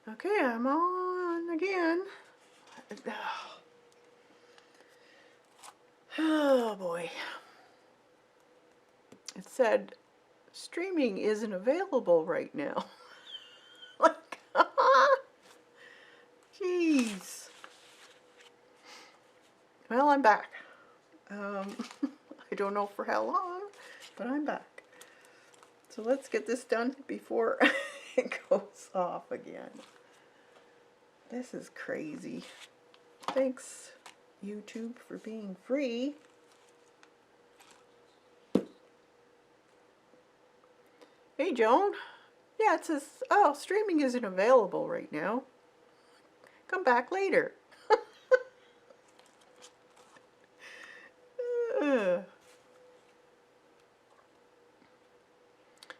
Okay, I'm on again. Oh boy. It said streaming isn't available right now. Like, jeez. Well, I'm back. I don't know for how long, but I'm back. So let's get this done before it goes off again. This is crazy. Thanks, YouTube, for being free. Hey, Joan. Yeah, it says, oh, streaming isn't available right now. Come back later.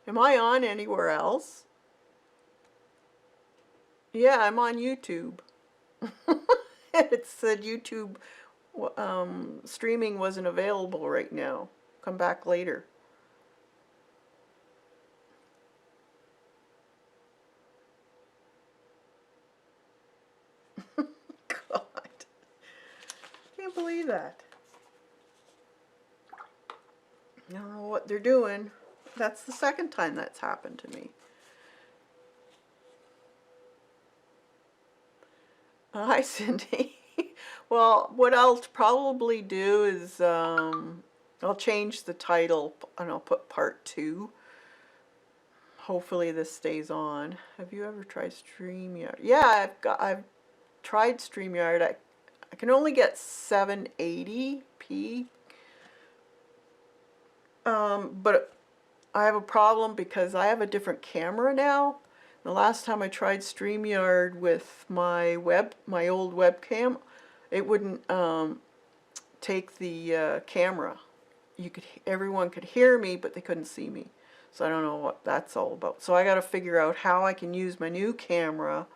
Am I on anywhere else? Yeah, I'm on YouTube. It said YouTube streaming wasn't available right now. Come back later. God. Can't believe that. I don't know what they're doing. That's the second time that's happened to me. Hi, Cindy. Well, what I'll probably do is I'll change the title and I'll put part 2. Hopefully this stays on. Have you ever tried StreamYard? Yeah, I've tried StreamYard. I can only get 780p. But I have a problem because I have a different camera now. The last time I tried StreamYard with my old webcam, it wouldn't take the camera. Everyone could hear me, but they couldn't see me. So I don't know what that's all about. So I got to figure out how I can use my new camera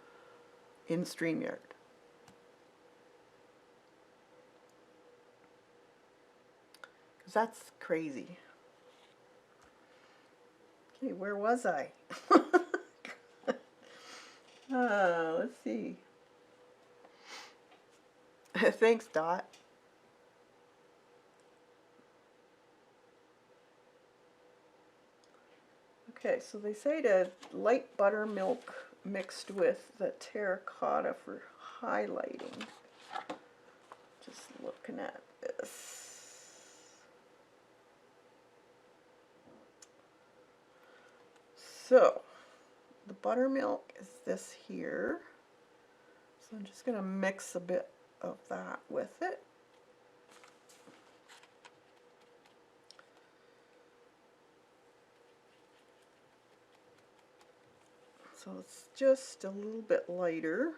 in StreamYard. Because that's crazy. Okay, where was I? Let's see. Thanks, Dot. Okay, so they say to light buttermilk mixed with the terracotta for highlighting. Just looking at this. So, the buttermilk is this here. So I'm just going to mix a bit of that with it. So it's just a little bit lighter.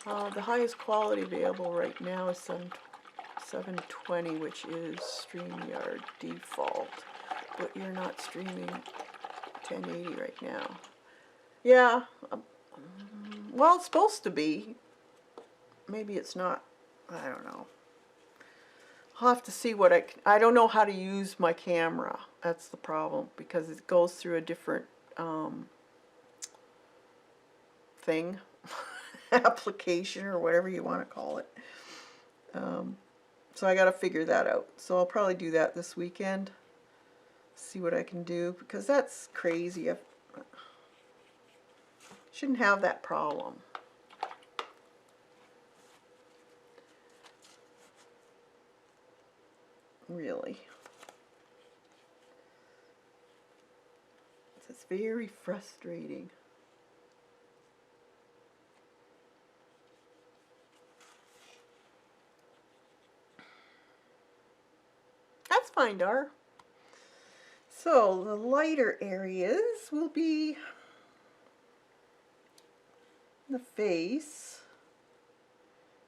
The highest quality available right now is 720, which is StreamYard default. But you're not streaming 1080 right now. Yeah, well, it's supposed to be. Maybe it's not. I don't know. I'll have to see what I don't know how to use my camera. That's the problem, because it goes through a different thing, application, or whatever you want to call it. So I got to figure that out. So I'll probably do that this weekend. See what I can do, because that's crazy. I shouldn't have that problem. Really. It's very frustrating. That's fine, Dar. So the lighter areas will be the face,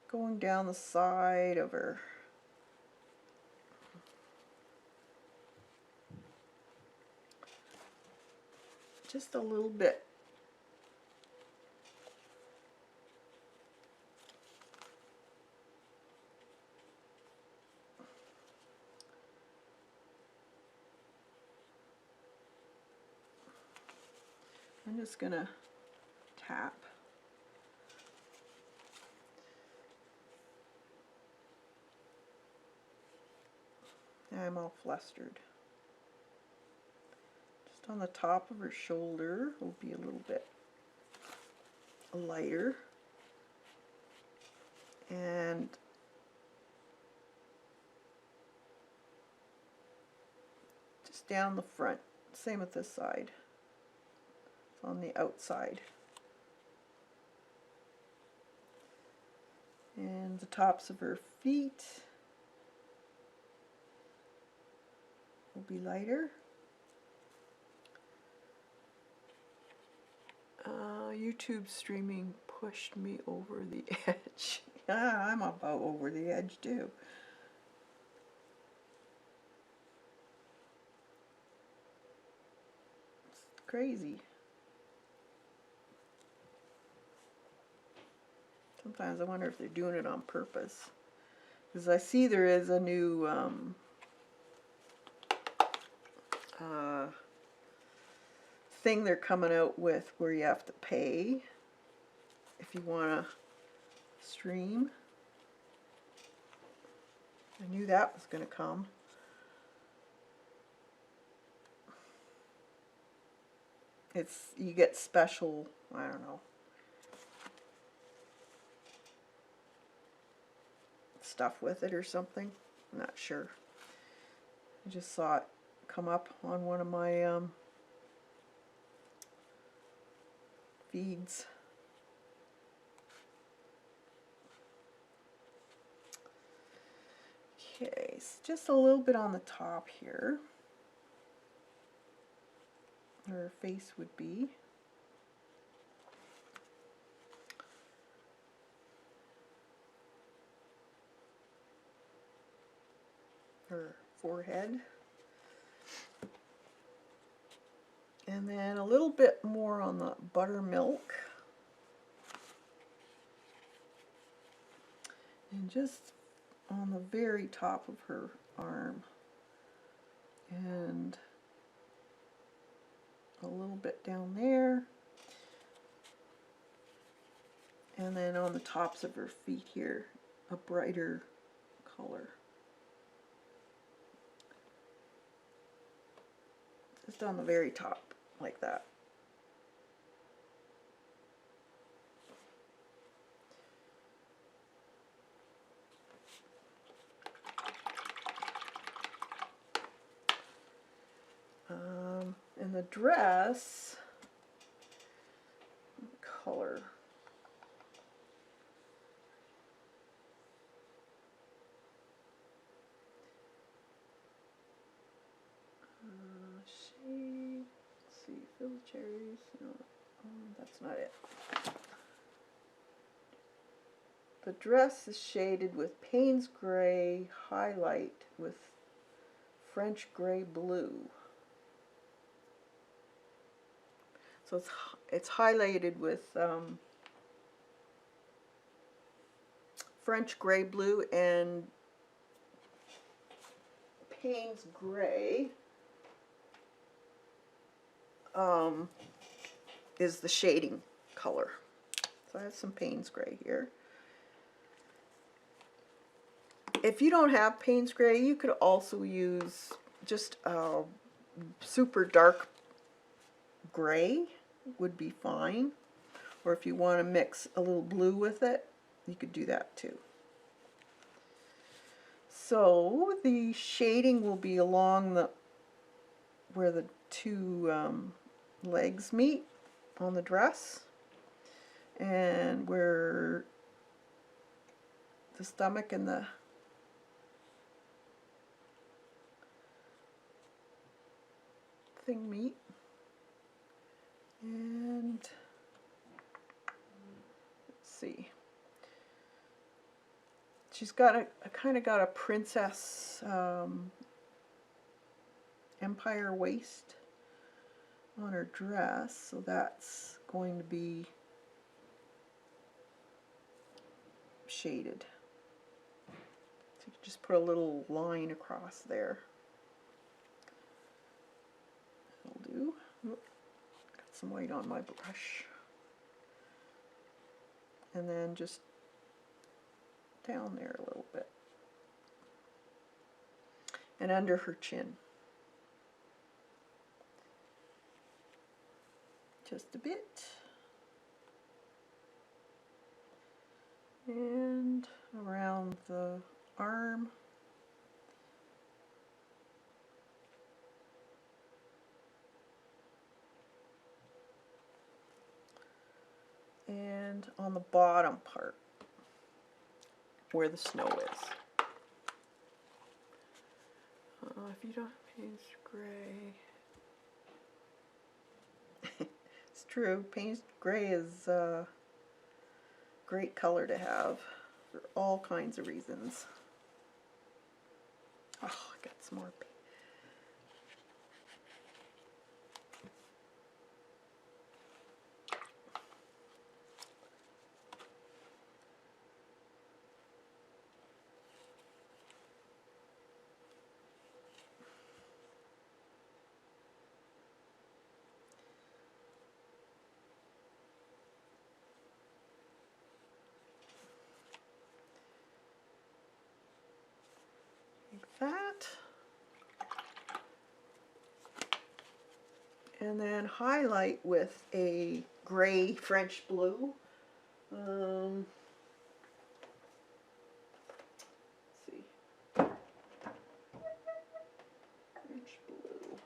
going down the side of her. Just a little bit. I'm just gonna tap. I'm all flustered. Just on the top of her shoulder will be a little bit lighter. And just down the front. Same with this side. It's on the outside. And the tops of her feet will be lighter. YouTube streaming pushed me over the edge. I'm about over the edge too. It's crazy. Sometimes I wonder if they're doing it on purpose. Because I see there is a new thing they're coming out with where you have to pay if you want to stream. I knew that was going to come. You get special, I don't know, stuff with it or something. I'm not sure. I just saw it come up on one of my feeds. Okay, so just a little bit on the top here, where her face would be. Her forehead. And then a little bit more on the buttermilk. And just on the very top of her arm. And a little bit down there. And then on the tops of her feet here, a brighter color. Just on the very top, like that. And the dress color. Shade. Let's see, Phil Cherries. No, that's not it. The dress is shaded with Payne's Gray highlight with French Gray Blue. So it's highlighted with French Gray Blue and Payne's Gray is the shading color. So I have some Payne's Gray here. If you don't have Payne's Gray, you could also use just super dark gray would be fine. Or if you want to mix a little blue with it, you could do that too. So the shading will be along where the two legs meet on the dress, and where the stomach and the thing meet. And let's see. She's got a kind of got a princess empire waist on her dress, so that's going to be shaded. So you can just put a little line across there. That'll do. Got some white on my brush. And then just down there a little bit. And under her chin. Just a bit. And around the arm. And on the bottom part, where the snow is. If you don't have Payne's Gray, it's true, Payne's Gray is a great color to have for all kinds of reasons. Oh, I got some more. That, and then highlight with a gray French blue. Let's see, French blue.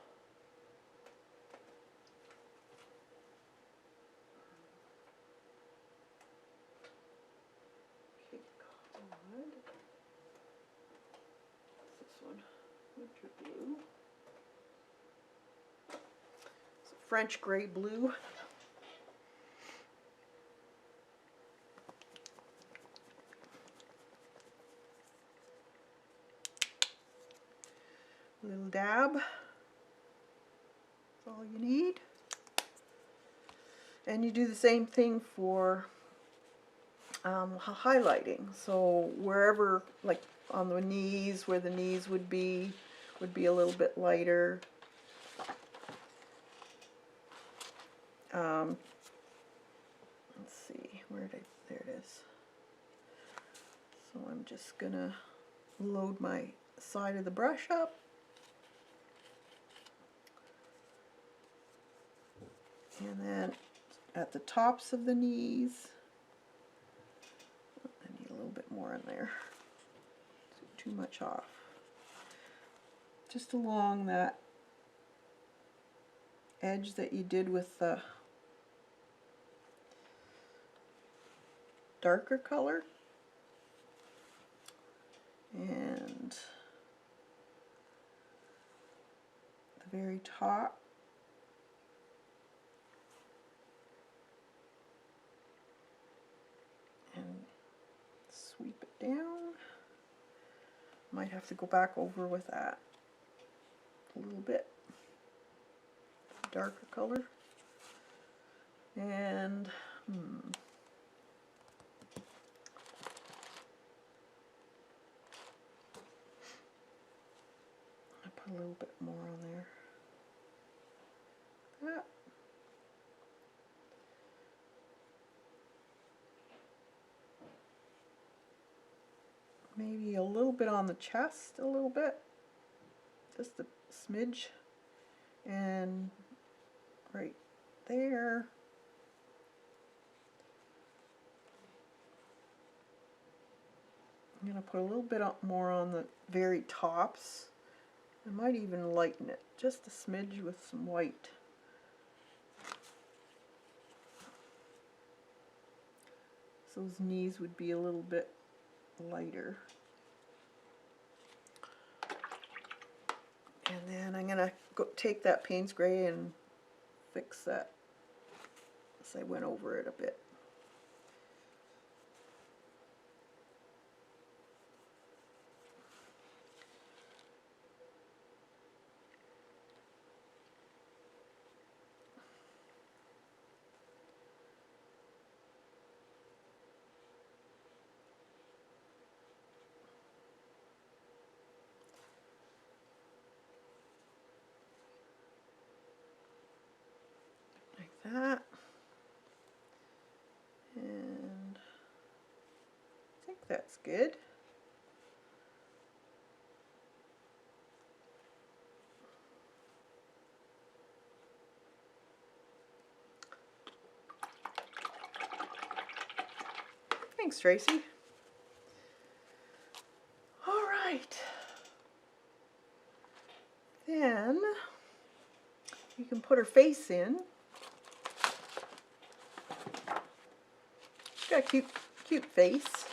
Okay, cod. This one, winter blue. It's a French gray blue. Little dab. That's all you need. And you do the same thing for highlighting. So wherever, like on the knees, where the knees would be a little bit lighter. Let's see, there it is. So I'm just gonna load my side of the brush up. And then at the tops of the knees, I need a little bit more in there. Too much off. Just along that edge that you did with the darker color. And the very top. And sweep it down. Might have to go back over with that a little bit. Darker color. And I put a little bit more on there. That. Maybe a little bit on the chest, a little bit, just a smidge, and right there. I'm going to put a little bit more on the very tops. I might even lighten it, just a smidge with some white. So those knees would be a little bit lighter. And then I'm going to take that Payne's Gray and fix that as I went over it a bit. that. And I think that's good. Thanks, Tracy. All right. Then you can put her face in. She's got a cute face.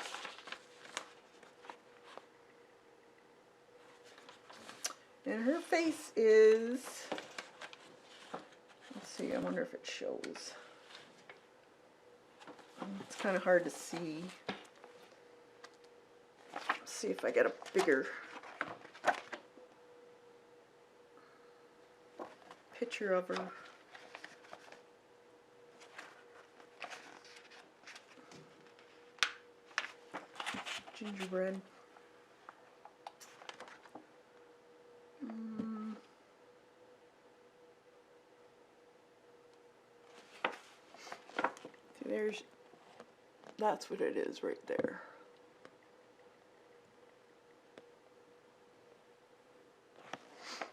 And her face is, let's see, I wonder if it shows. It's kind of hard to see. Let's see if I get a bigger picture of her. Gingerbread. See, that's what it is right there.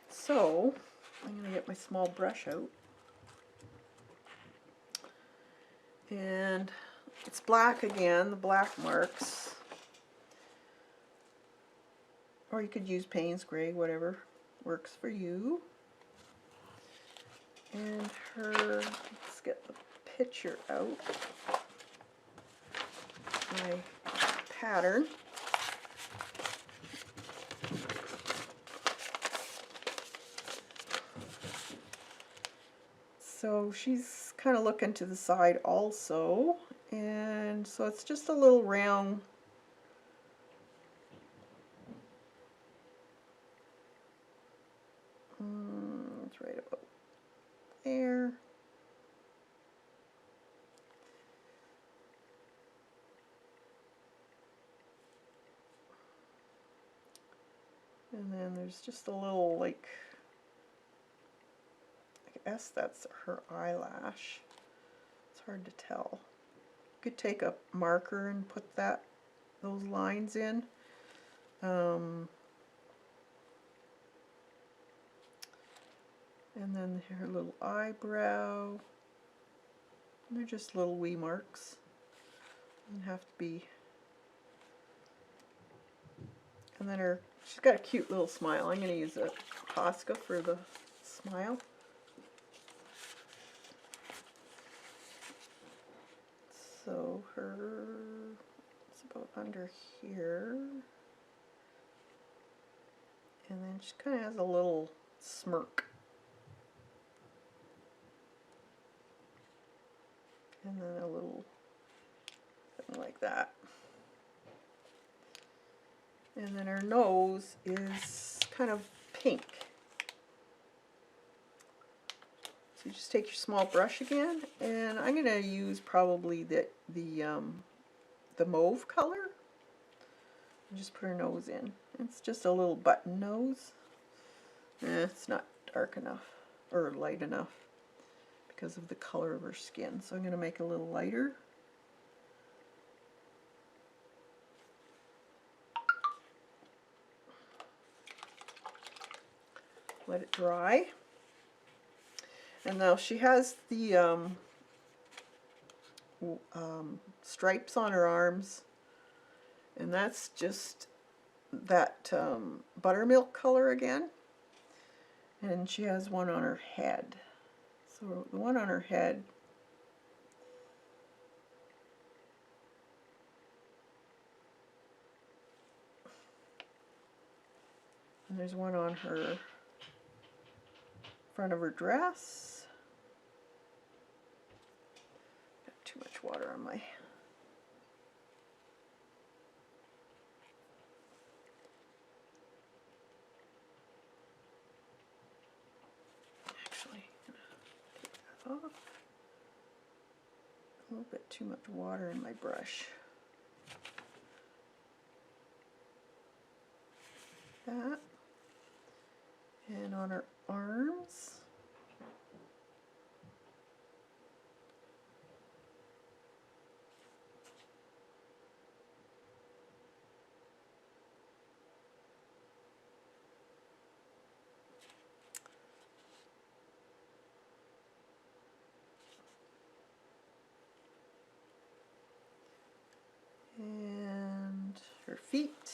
So, I'm going to get my small brush out. And it's black again, the black marks. Or you could use Payne's Gray, whatever works for you. And let's get the picture out. My pattern. So she's kind of looking to the side also, and so it's just a little round it's right about there. And then there's just a little, like, I guess that's her eyelash. It's hard to tell. You could take a marker and put those lines in. And then her little eyebrow. And they're just little wee marks. Doesn't have to be. And then she's got a cute little smile. I'm going to use a Posca for the smile. So it's about under here. And then she kind of has a little smirk. And then a little thing like that. And then her nose is kind of pink. So you just take your small brush again, and I'm going to use probably the mauve color. And just put her nose in. It's just a little button nose. It's not dark enough or light enough because of the color of her skin. So I'm going to make a little lighter. Let it dry. And now she has the stripes on her arms, and that's just that buttermilk color again. And she has one on her head. So the one on her head, and there's one on her front of her dress. Got too much water on my... Actually, I'm gonna take that off. A little bit too much water in my brush. That. And on her arms, her feet.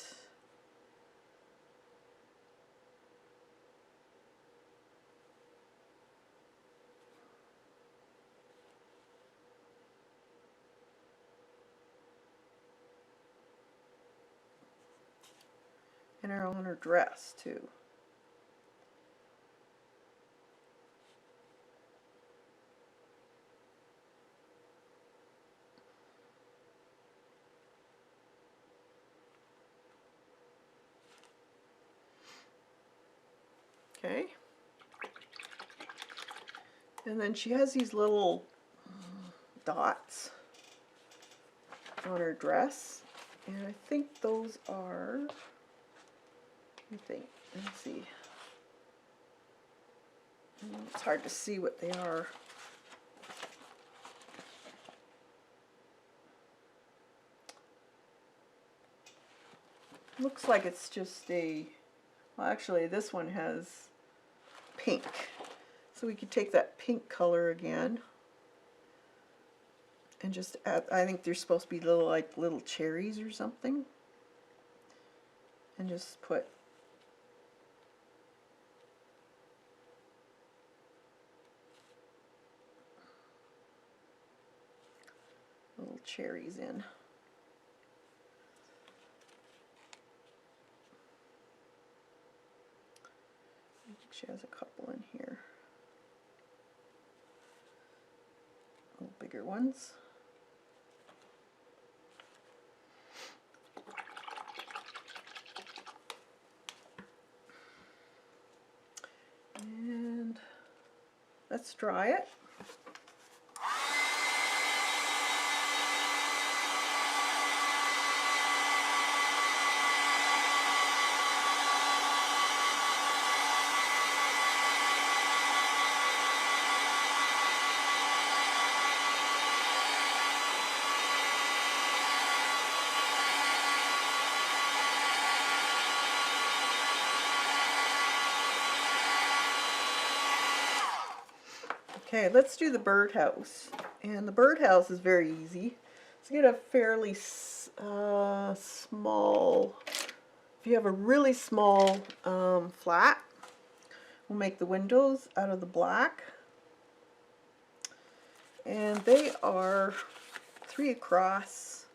And on her dress too. Okay. And then she has these little dots on her dress. And I think those are, let's see. It's hard to see what they are. Looks like it's just a, well actually this one has pink. So we could take that pink color again and just add, I think they're supposed to be little, like little cherries or something. And just put little cherries in. I think she has a couple in here. Little bigger ones. And let's dry it. Okay, let's do the birdhouse. And the birdhouse is very easy. Let's get a fairly small, if you have a really small flat, we'll make the windows out of the black. And they are 3 across.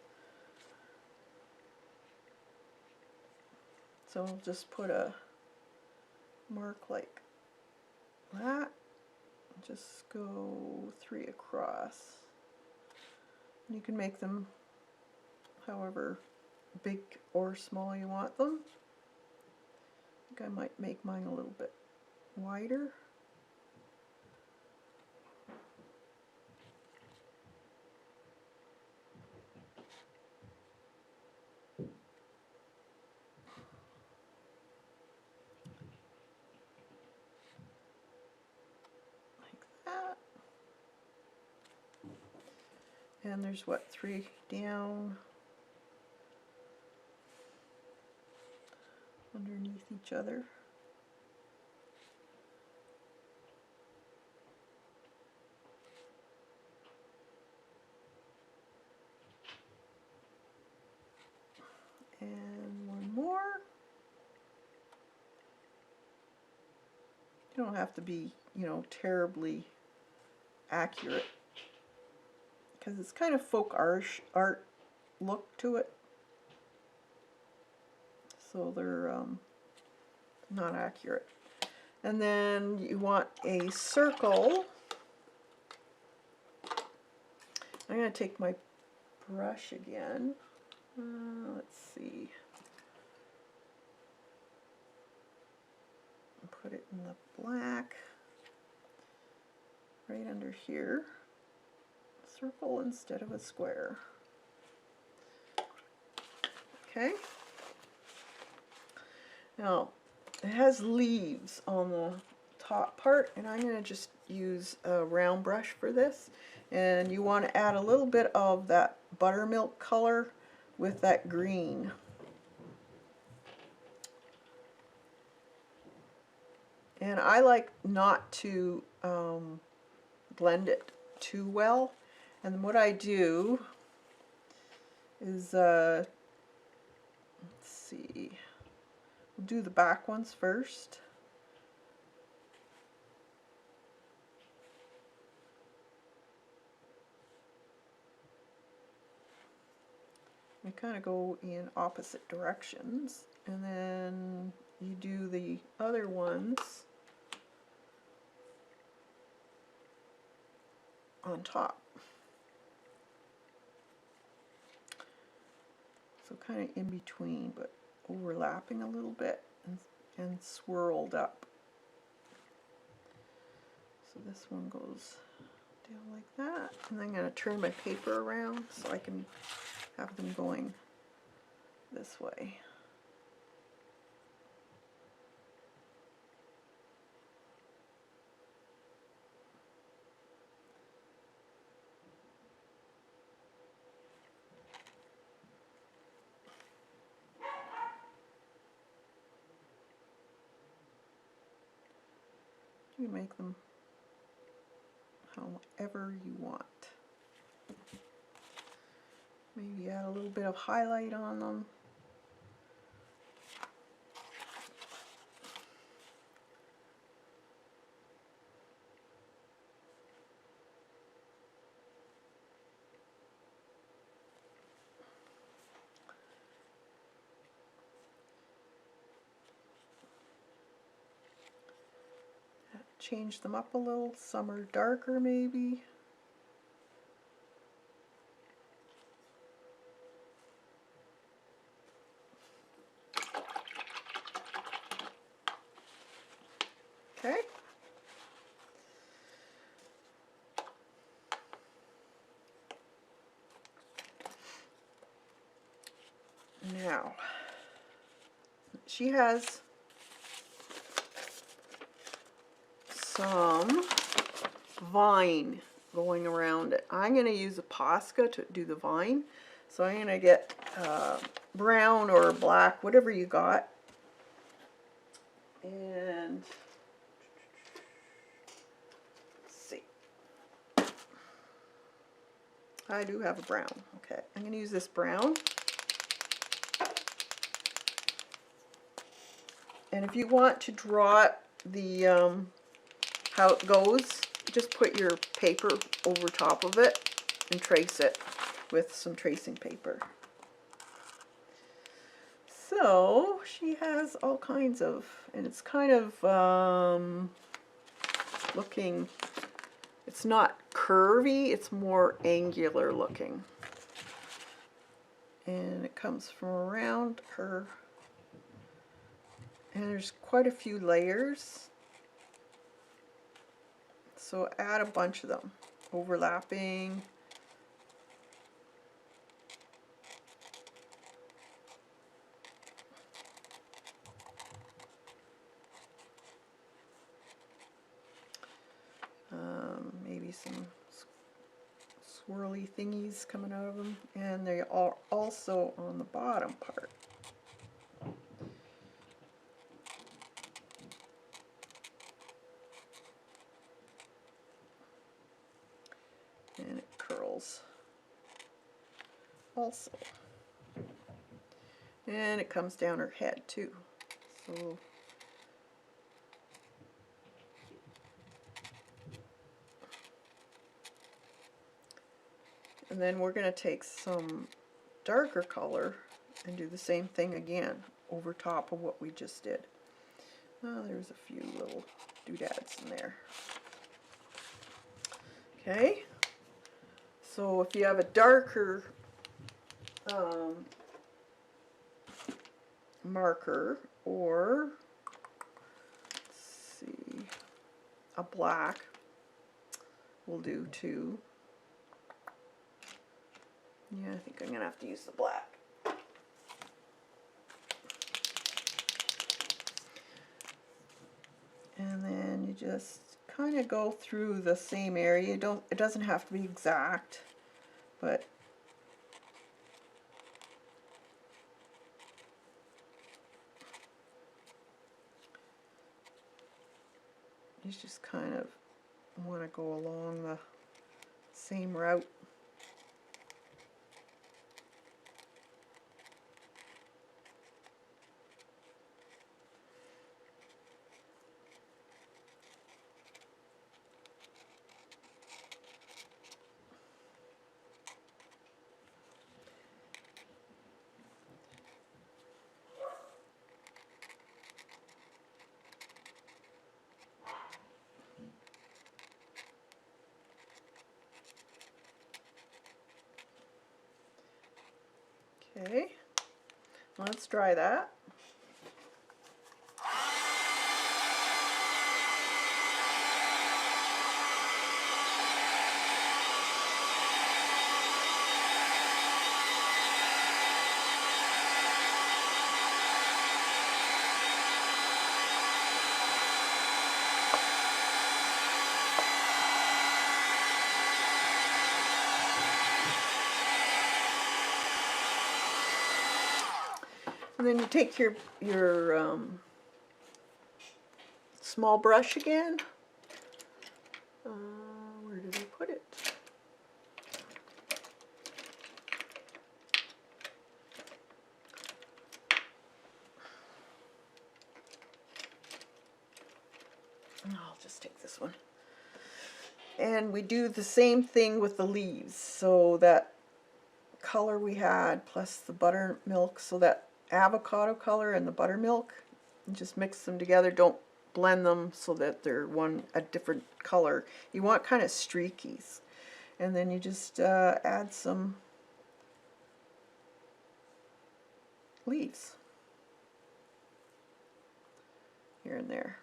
So I'll just put a mark like that. Just go 3 across. You can make them however big or small you want them. I think I might make mine a little bit wider. Like that. And there's what, 3 down underneath each other. And one more. You don't have to be, you know, terribly accurate because it's kind of folk art look to it. So they're not accurate. And then you want a circle. I'm going to take my brush again. Let's see. Put it in the black right under here. Circle instead of a square. Okay. Now it has leaves on the top part, and I'm going to just use a round brush for this. And you want to add a little bit of that buttermilk color with that green. And I like not to blend it too well. And what I do is see. We'll do the back ones first. We kind of go in opposite directions, and then you do the other ones on top. So kind of in between, but overlapping a little bit and swirled up. So this one goes down like that, and then I'm going to turn my paper around so I can have them going this way. You make them however you want. Maybe add a little bit of highlight on them. Change them up a little. Some are darker maybe. Okay. Now, she has some vine going around it. I'm going to use a Posca to do the vine. So I'm going to get brown or black, whatever you got. And let's see. I do have a brown. Okay, I'm going to use this brown. And if you want to draw the how it goes, just put your paper over top of it and trace it with some tracing paper. So she has all kinds of, and it's kind of looking, it's not curvy, it's more angular looking. And it comes from around her, and there's quite a few layers. So add a bunch of them, overlapping. Maybe some swirly thingies coming out of them, and they are also on the bottom part. And it curls also. And it comes down her head too. So and then we're going to take some darker color and do the same thing again over top of what we just did. Oh, there's a few little doodads in there. Okay, so if you have a darker marker, or let's see, a black will do too. Yeah, I think I'm gonna have to use the black. And then you just kind of go through the same area. It doesn't have to be exact, but you just kind of want to go along the same route. Okay, let's try that. And then you take your small brush again. Where did I put it? I'll just take this one. And we do the same thing with the leaves. So that color we had plus the buttermilk, so that avocado color and the buttermilk, and just mix them together. Don't blend them so that they're a different color. You want kind of streakies. And then you just add some leaves here and there.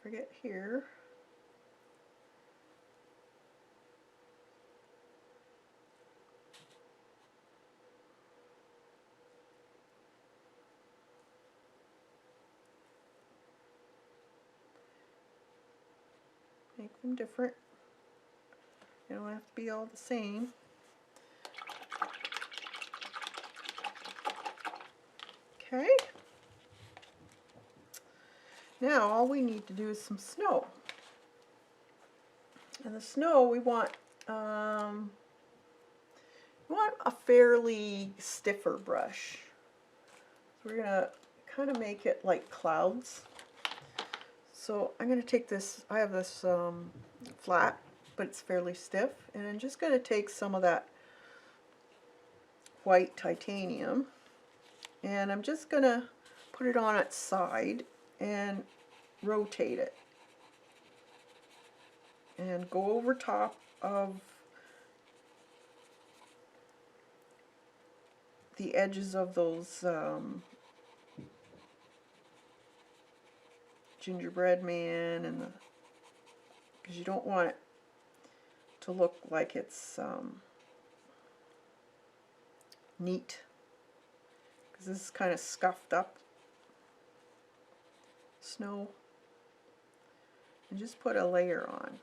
Don't forget here. Make them different. They don't have to be all the same. Okay. Now all we need to do is some snow. And the snow we want a fairly stiffer brush. So we're gonna kind of make it like clouds. So I'm going to take this, I have this flat, but it's fairly stiff, and I'm just going to take some of that white titanium, and I'm just going to put it on its side and rotate it, and go over top of the edges of those gingerbread man, and because you don't want it to look like it's neat, because this is kind of scuffed up snow. And just put a layer on.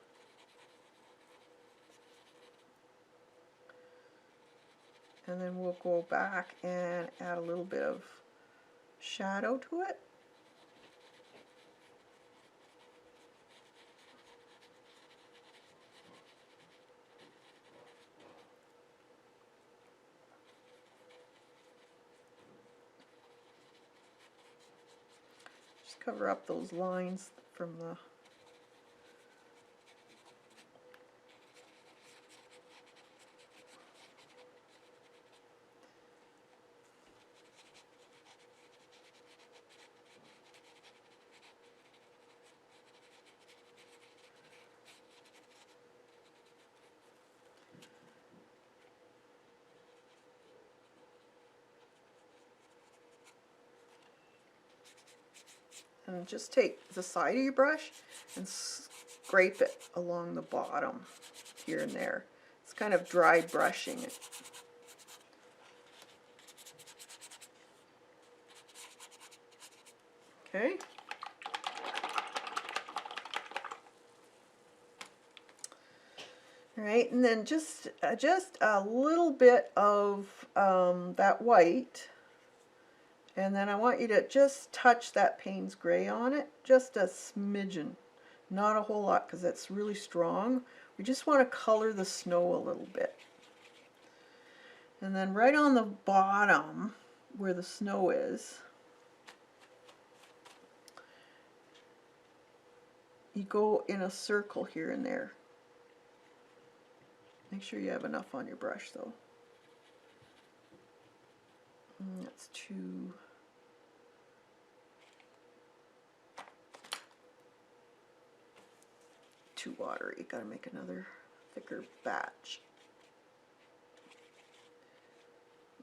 And then we'll go back and add a little bit of shadow to it. Just cover up those lines from the and just take the side of your brush and scrape it along the bottom here and there. It's kind of dry brushing it. Okay. All right, and then just a little bit of that white, and then I want you to just touch that Payne's gray on it, just a smidgen, not a whole lot because that's really strong. We just want to color the snow a little bit. And then right on the bottom where the snow is, you go in a circle here and there. Make sure you have enough on your brush though. That's too watery. Gotta make another thicker batch.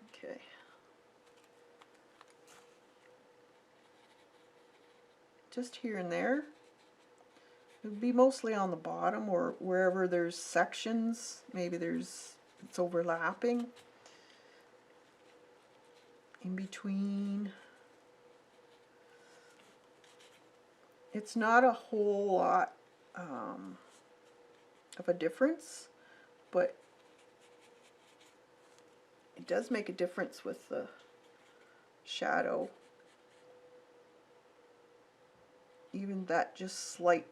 Okay. Just here and there. It would be mostly on the bottom or wherever there's sections. Maybe it's overlapping. In between. It's not a whole lot of a difference, but it does make a difference with the shadow. Even that just slight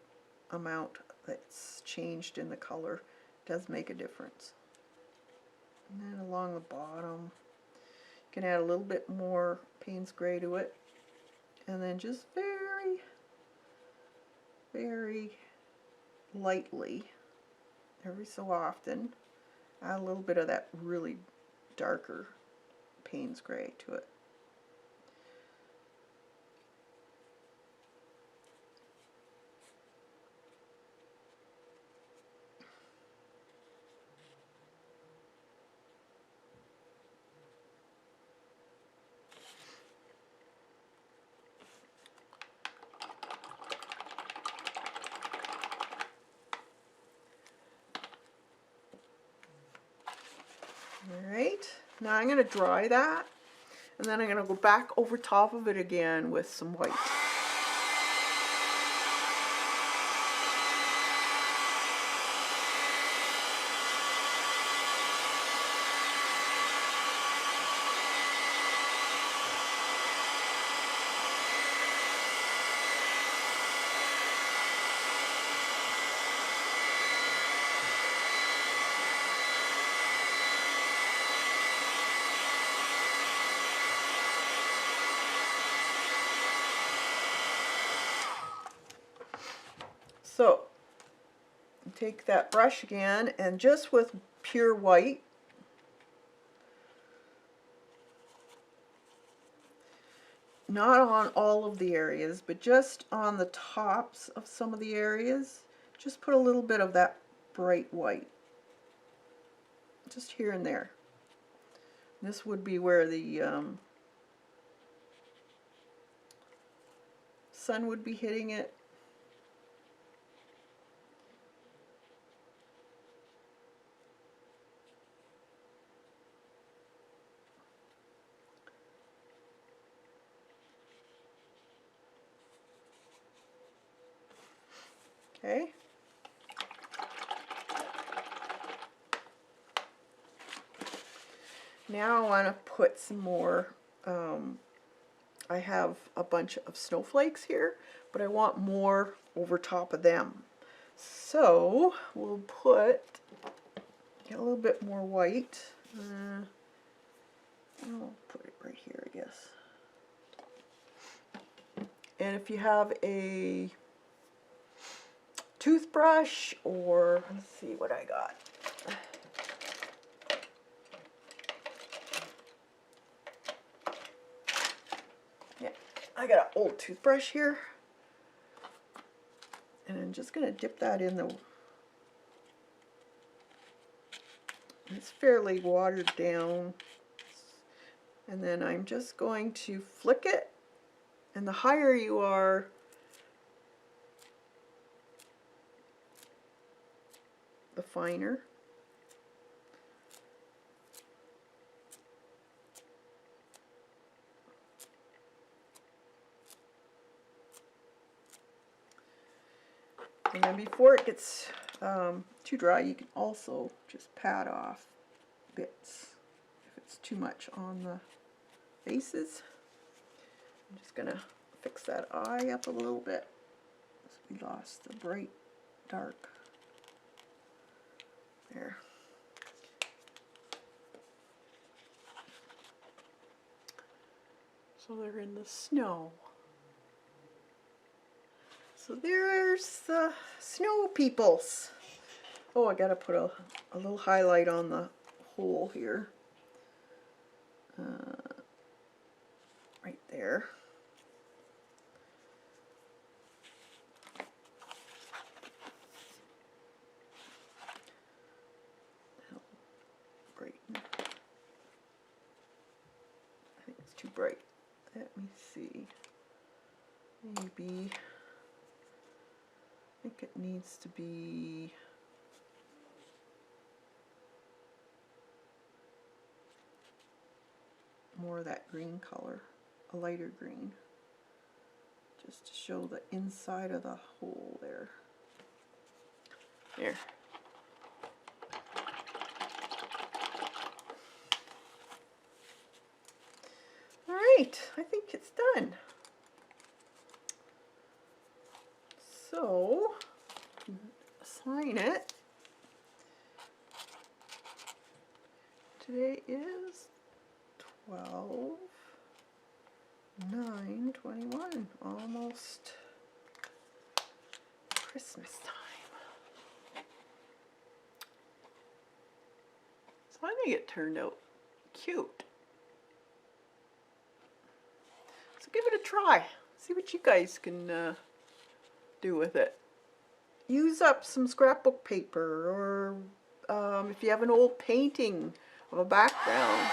amount that's changed in the color does make a difference. And then along the bottom, you can add a little bit more Payne's gray to it, and then just very, very lightly, every so often, add a little bit of that really darker Payne's gray to it. Alright, now I'm going to dry that, and then I'm going to go back over top of it again with some white. So, take that brush again, and just with pure white, not on all of the areas, but just on the tops of some of the areas, just put a little bit of that bright white, just here and there. This would be where the sun would be hitting it. Okay. Now I want to put some more, I have a bunch of snowflakes here, but I want more over top of them. So we'll get a little bit more white. I'll put it right here, I guess. And if you have a toothbrush, or let's see what I got. Yeah, I got an old toothbrush here, and I'm just going to dip that in the, it's fairly watered down, and then I'm just going to flick it, and the higher you are, the finer. And then before it gets too dry, you can also just pat off bits if it's too much on the faces. I'm just going to fix that eye up a little bit. So we lost the bright dark. There. So they're in the snow. So there's the snow peoples. Oh, I gotta put a little highlight on the hole here. Right there. Brighten. I think it's too bright. Let me see. Maybe. I think it needs to be more of that green color, a lighter green, just to show the inside of the hole there. There. All right, I think it's done. So, assign it. Today is 12/9/21, almost Christmas time. So I think it turned out cute. So give it a try. See what you guys can do with it. Use up some scrapbook paper, or if you have an old painting of a background.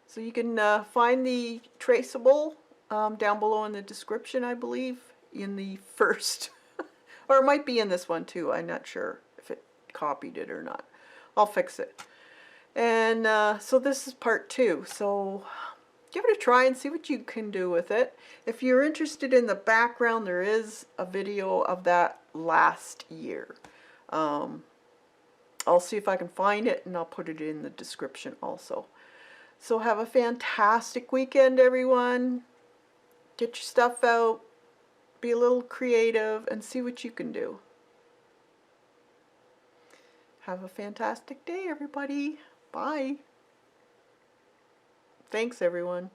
So you can find the Traceable down below in the description, I believe, in the first, or it might be in this one too. I'm not sure if it copied it or not. I'll fix it. And so this is part 2. So give it a try and see what you can do with it. If you're interested in the background, there is a video of that last year. I'll see if I can find it, and I'll put it in the description also. So have a fantastic weekend, everyone. Get your stuff out, be a little creative, and see what you can do. Have a fantastic day, everybody. Bye. Thanks, everyone.